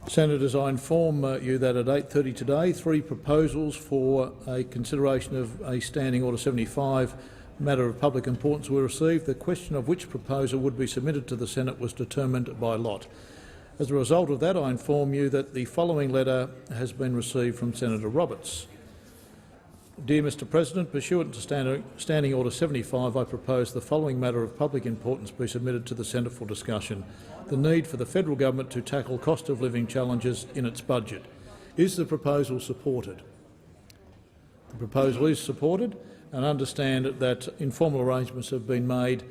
Senators, I inform you that at 8:30 today, 3 proposals for a consideration of a Standing Order 75 matter of public importance were received. The question of which proposal would be submitted to the Senate was determined by lot. As a result of that, I inform you that the following letter has been received from Senator Roberts. Dear Mr President, pursuant to Standing Order 75, I propose the following matter of public importance be submitted to the Senate for discussion: the need for the federal government to tackle cost of living challenges in its budget. Is the proposal supported? The proposal is supported, and understand that informal arrangements have been made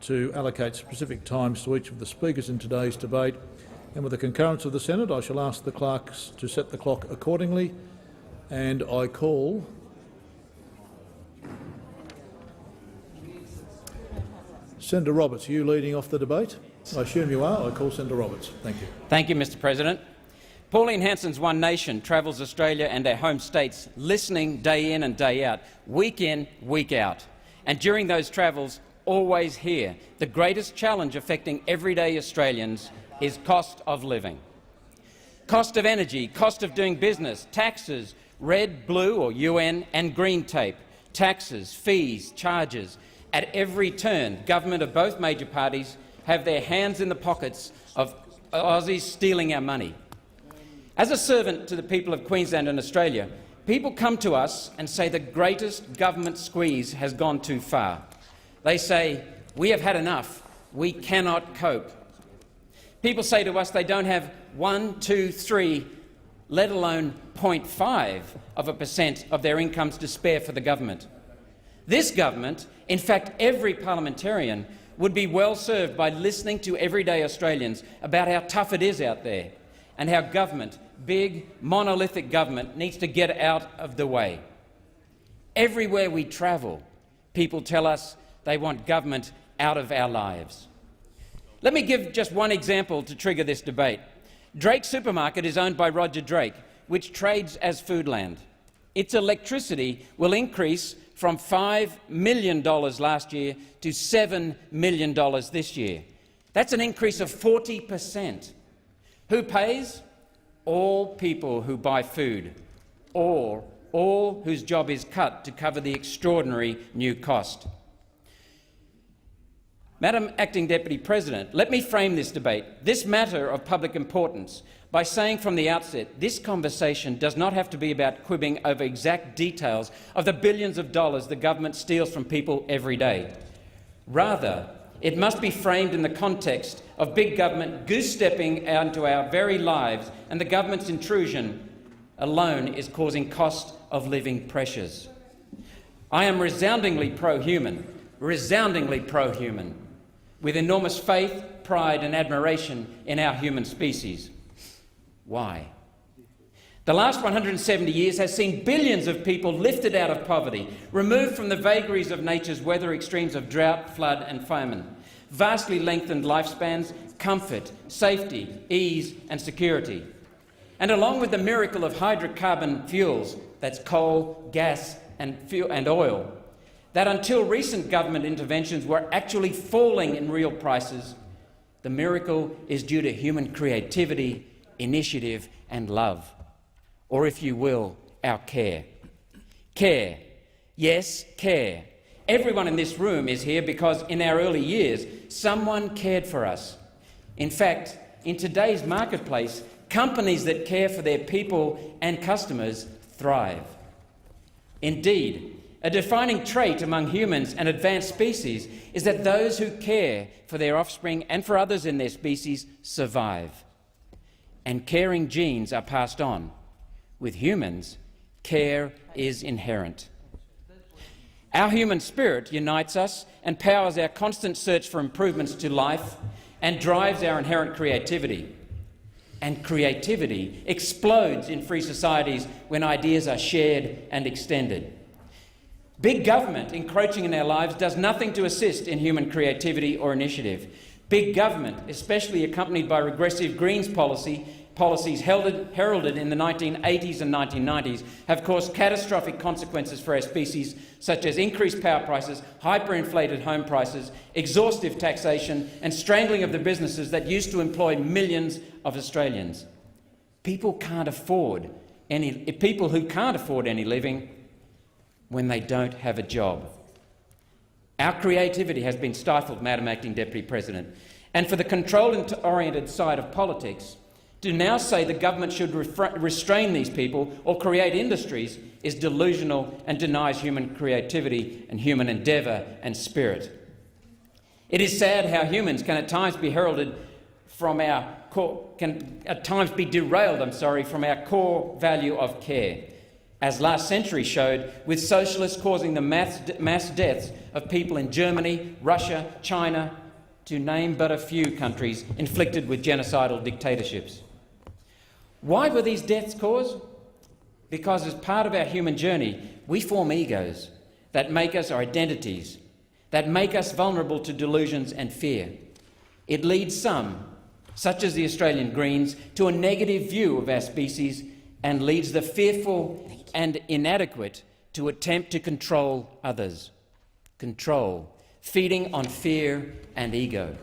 to allocate specific times to each of the speakers in today's debate. And with the concurrence of the Senate, I shall ask the clerks to set the clock accordingly, and I call Senator Roberts. Are you leading off the debate? I assume you are. I call Senator Roberts. Thank you. Thank you, Mr President. Pauline Hanson's One Nation travels Australia and our home states, listening day in and day out, week in, week out. And during those travels, always hear the greatest challenge affecting everyday Australians is cost of living. Cost of energy, cost of doing business, taxes, red, blue or UN and green tape, taxes, fees, charges. At every turn, government of both major parties have their hands in the pockets of Aussies stealing our money. As a servant to the people of Queensland and Australia, people come to us and say the greatest government squeeze has gone too far. They say, "We have had enough. We cannot cope." People say to us they don't have 1, 2, 3, let alone 0.5% of their incomes to spare for the government. This government, in fact every parliamentarian, would be well served by listening to everyday Australians about how tough it is out there and how government, big, monolithic government, needs to get out of the way. Everywhere we travel, people tell us they want government out of our lives. Let me give just one example to trigger this debate. Drake Supermarket is owned by Roger Drake, which trades as Foodland. Its electricity will increase from $5 million last year to $7 million this year. That's an increase of 40%. Who pays? All people who buy food, or all whose job is cut to cover the extraordinary new cost. Madam Acting Deputy President, let me frame this debate, this matter of public importance, by saying from the outset this conversation does not have to be about quibbling over exact details of the billions of dollars the government steals from people every day. Rather, it must be framed in the context of big government goose-stepping into our very lives, and the government's intrusion alone is causing cost of living pressures. I am resoundingly pro-human, with enormous faith, pride and admiration in our human species. Why? The last 170 years has seen billions of people lifted out of poverty, removed from the vagaries of nature's weather extremes of drought, flood and famine, vastly lengthened lifespans, comfort, safety, ease and security. And along with the miracle of hydrocarbon fuels, that's coal, gas and oil, that until recent government interventions were actually falling in real prices, the miracle is due to human creativity, initiative and love. Or if you will, our care. Care. Yes, care. Everyone in this room is here because in our early years, someone cared for us. In fact, in today's marketplace, companies that care for their people and customers thrive. Indeed, a defining trait among humans and advanced species is that those who care for their offspring and for others in their species survive. And caring genes are passed on. With humans, care is inherent. Our human spirit unites us and powers our constant search for improvements to life and drives our inherent creativity. And creativity explodes in free societies when ideas are shared and extended. Big government encroaching in our lives does nothing to assist in human creativity or initiative. Big government, especially accompanied by regressive Greens policies heralded in the 1980s and 1990s, have caused catastrophic consequences for our species, such as increased power prices, hyperinflated home prices, exhaustive taxation and strangling of the businesses that used to employ millions of Australians. People who can't afford any living when they don't have a job. Our creativity has been stifled, Madam Acting Deputy President, and for the control-oriented side of politics to now say the government should restrain these people or create industries is delusional and denies human creativity and human endeavour and spirit. It is sad how humans can at times be derailed from our core value of care, as last century showed, with socialists causing the mass deaths of people in Germany, Russia, China, to name but a few countries inflicted with genocidal dictatorships. Why were these deaths caused? Because as part of our human journey, we form egos that make us our identities, that make us vulnerable to delusions and fear. It leads some, such as the Australian Greens, to a negative view of our species and leads the fearful and inadequate to attempt to control others. Control, feeding on fear and ego.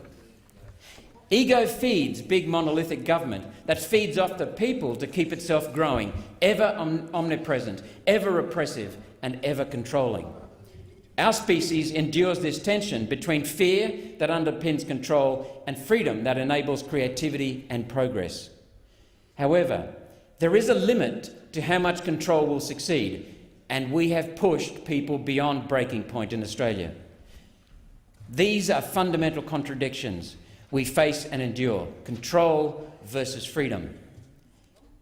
Ego feeds big monolithic government that feeds off the people to keep itself growing, ever omnipresent, ever oppressive and ever controlling. Our species endures this tension between fear that underpins control and freedom that enables creativity and progress. However, there is a limit to how much control will succeed, and we have pushed people beyond breaking point in Australia. These are fundamental contradictions we face and endure: control versus freedom.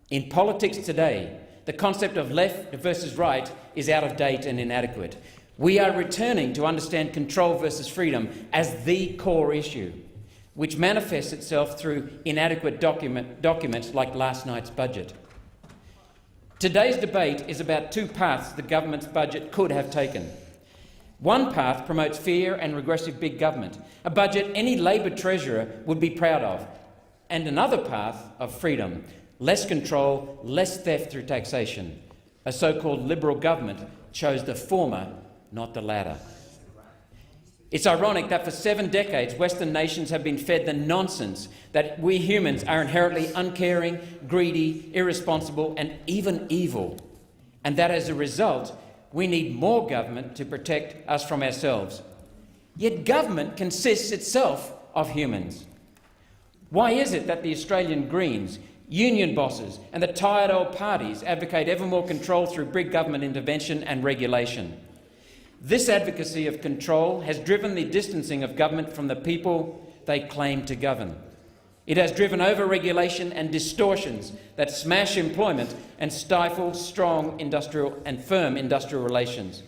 In politics today, the concept of left versus right is out of date and inadequate. We are returning to understand control versus freedom as the core issue, which manifests itself through inadequate documents like last night's budget. Today's debate is about two paths the government's budget could have taken. One path promotes fear and regressive big government, a budget any Labor treasurer would be proud of, and another path of freedom, less control, less theft through taxation. A so-called Liberal government chose the former, not the latter. It's ironic that for 7 decades Western nations have been fed the nonsense that we humans are inherently uncaring, greedy, irresponsible and even evil, and that as a result we need more government to protect us from ourselves. Yet government consists itself of humans. Why is it that the Australian Greens, union bosses and the tired old parties advocate ever more control through big government intervention and regulation? This advocacy of control has driven the distancing of government from the people they claim to govern. It has driven over-regulation and distortions that smash employment and stifle strong industrial and firm industrial relations.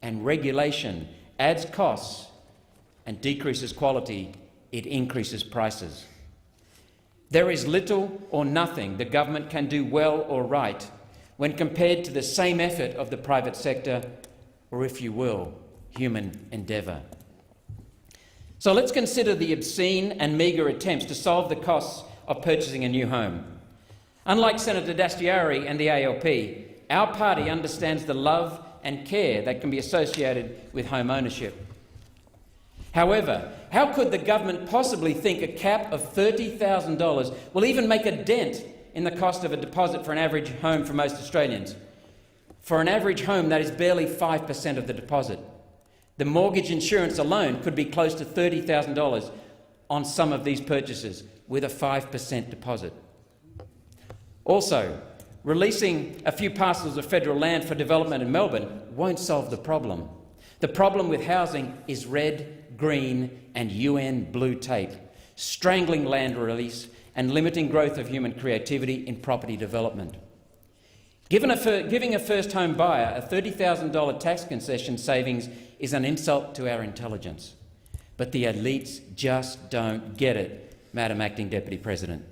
And regulation adds costs and decreases quality. It increases prices. There is little or nothing the government can do well or right when compared to the same effort of the private sector, or if you will, human endeavour. So let's consider the obscene and meagre attempts to solve the costs of purchasing a new home. Unlike Senator Dastyari and the ALP, our party understands the love and care that can be associated with home ownership. However, how could the government possibly think a cap of $30,000 will even make a dent in the cost of a deposit for an average home for most Australians? For an average home, that is barely 5% of the deposit. The mortgage insurance alone could be close to $30,000 on some of these purchases with a 5% deposit. Also, releasing a few parcels of federal land for development in Melbourne won't solve the problem. The problem with housing is red, green and UN blue tape, strangling land release and limiting growth of human creativity in property development. Giving a first home buyer a $30,000 tax concession savings is an insult to our intelligence. But the elites just don't get it, Madam Acting Deputy President.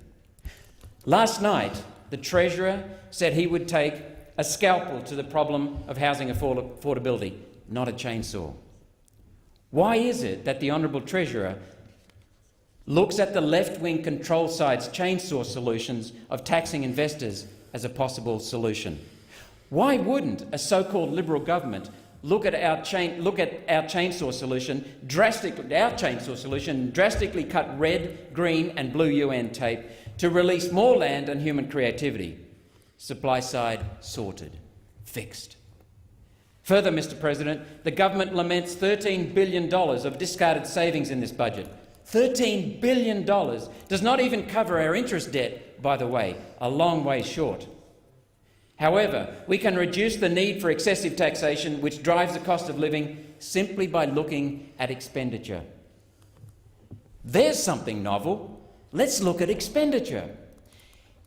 Last night, the Treasurer said he would take a scalpel to the problem of housing affordability, not a chainsaw. Why is it that the Honourable Treasurer looks at the left-wing control side's chainsaw solutions of taxing investors as a possible solution? Why wouldn't a so-called Liberal government look at our chainsaw solution, drastically cut red, green and blue UN tape to release more land and human creativity. Supply side sorted, fixed. Further, Mr President, the government laments $13 billion of discarded savings in this budget. $13 billion does not even cover our interest debt, by the way, a long way short. However, we can reduce the need for excessive taxation, which drives the cost of living, simply by looking at expenditure. There's something novel. Let's look at expenditure.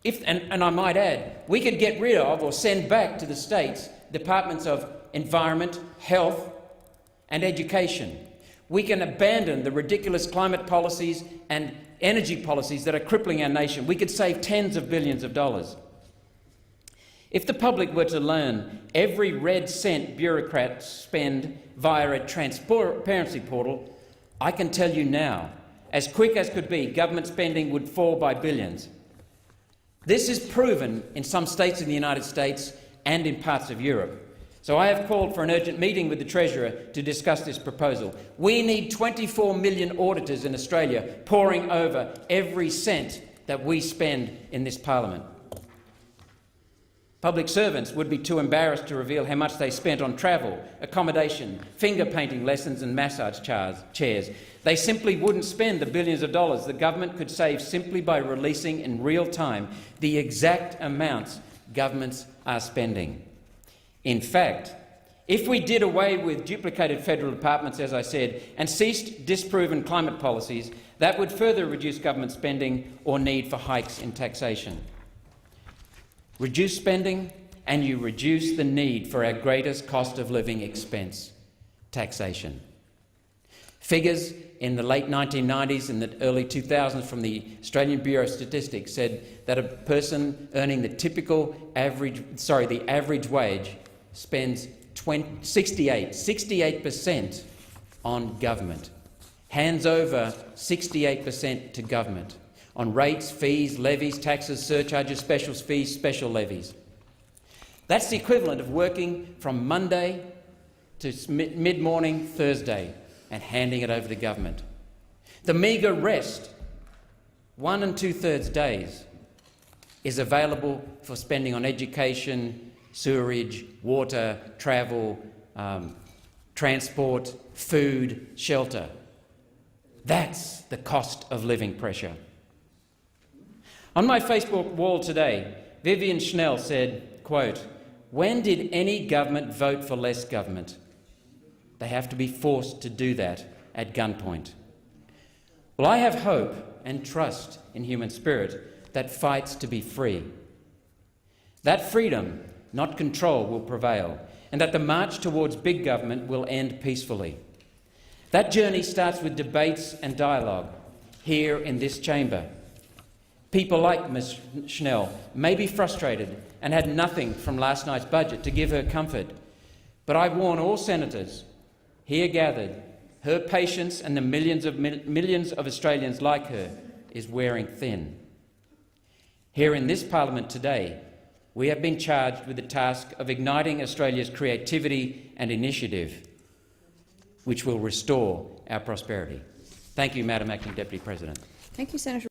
And I might add, we could get rid of or send back to the states departments of environment, health and education. We can abandon the ridiculous climate policies and energy policies that are crippling our nation. We could save tens of billions of dollars. If the public were to learn every red cent bureaucrats spend via a transparency portal, I can tell you now, as quick as could be, government spending would fall by billions. This is proven in some states in the United States and in parts of Europe. So I have called for an urgent meeting with the Treasurer to discuss this proposal. We need 24 million auditors in Australia poring over every cent that we spend in this Parliament. Public servants would be too embarrassed to reveal how much they spent on travel, accommodation, finger painting lessons and massage chairs. They simply wouldn't spend the billions of dollars the government could save simply by releasing in real time the exact amounts governments are spending. In fact, if we did away with duplicated federal departments, as I said, and ceased disproven climate policies, that would further reduce government spending or need for hikes in taxation. Reduce spending and you reduce the need for our greatest cost of living expense, taxation. Figures in the late 1990s and the early 2000s from the Australian Bureau of Statistics said that a person earning the average wage spends 68% on government, hands over 68% to government, on rates, fees, levies, taxes, surcharges, special fees, special levies. That's the equivalent of working from Monday to mid-morning Thursday and handing it over to government. The meagre rest, 1 2/3 days, is available for spending on education, sewerage, water, travel, transport, food, shelter. That's the cost of living pressure. On my Facebook wall today, Vivian Schnell said, quote, "When did any government vote for less government? They have to be forced to do that at gunpoint." Well, I have hope and trust in human spirit that fights to be free. That freedom, not control, will prevail, and that the march towards big government will end peacefully. That journey starts with debates and dialogue here in this chamber. People like Ms Schnell may be frustrated and had nothing from last night's budget to give her comfort, but I warn all senators here gathered, her patience and the millions of Australians like her is wearing thin. Here in this Parliament today, we have been charged with the task of igniting Australia's creativity and initiative, which will restore our prosperity. Thank you, Madam Acting Deputy President. Thank you, Senator.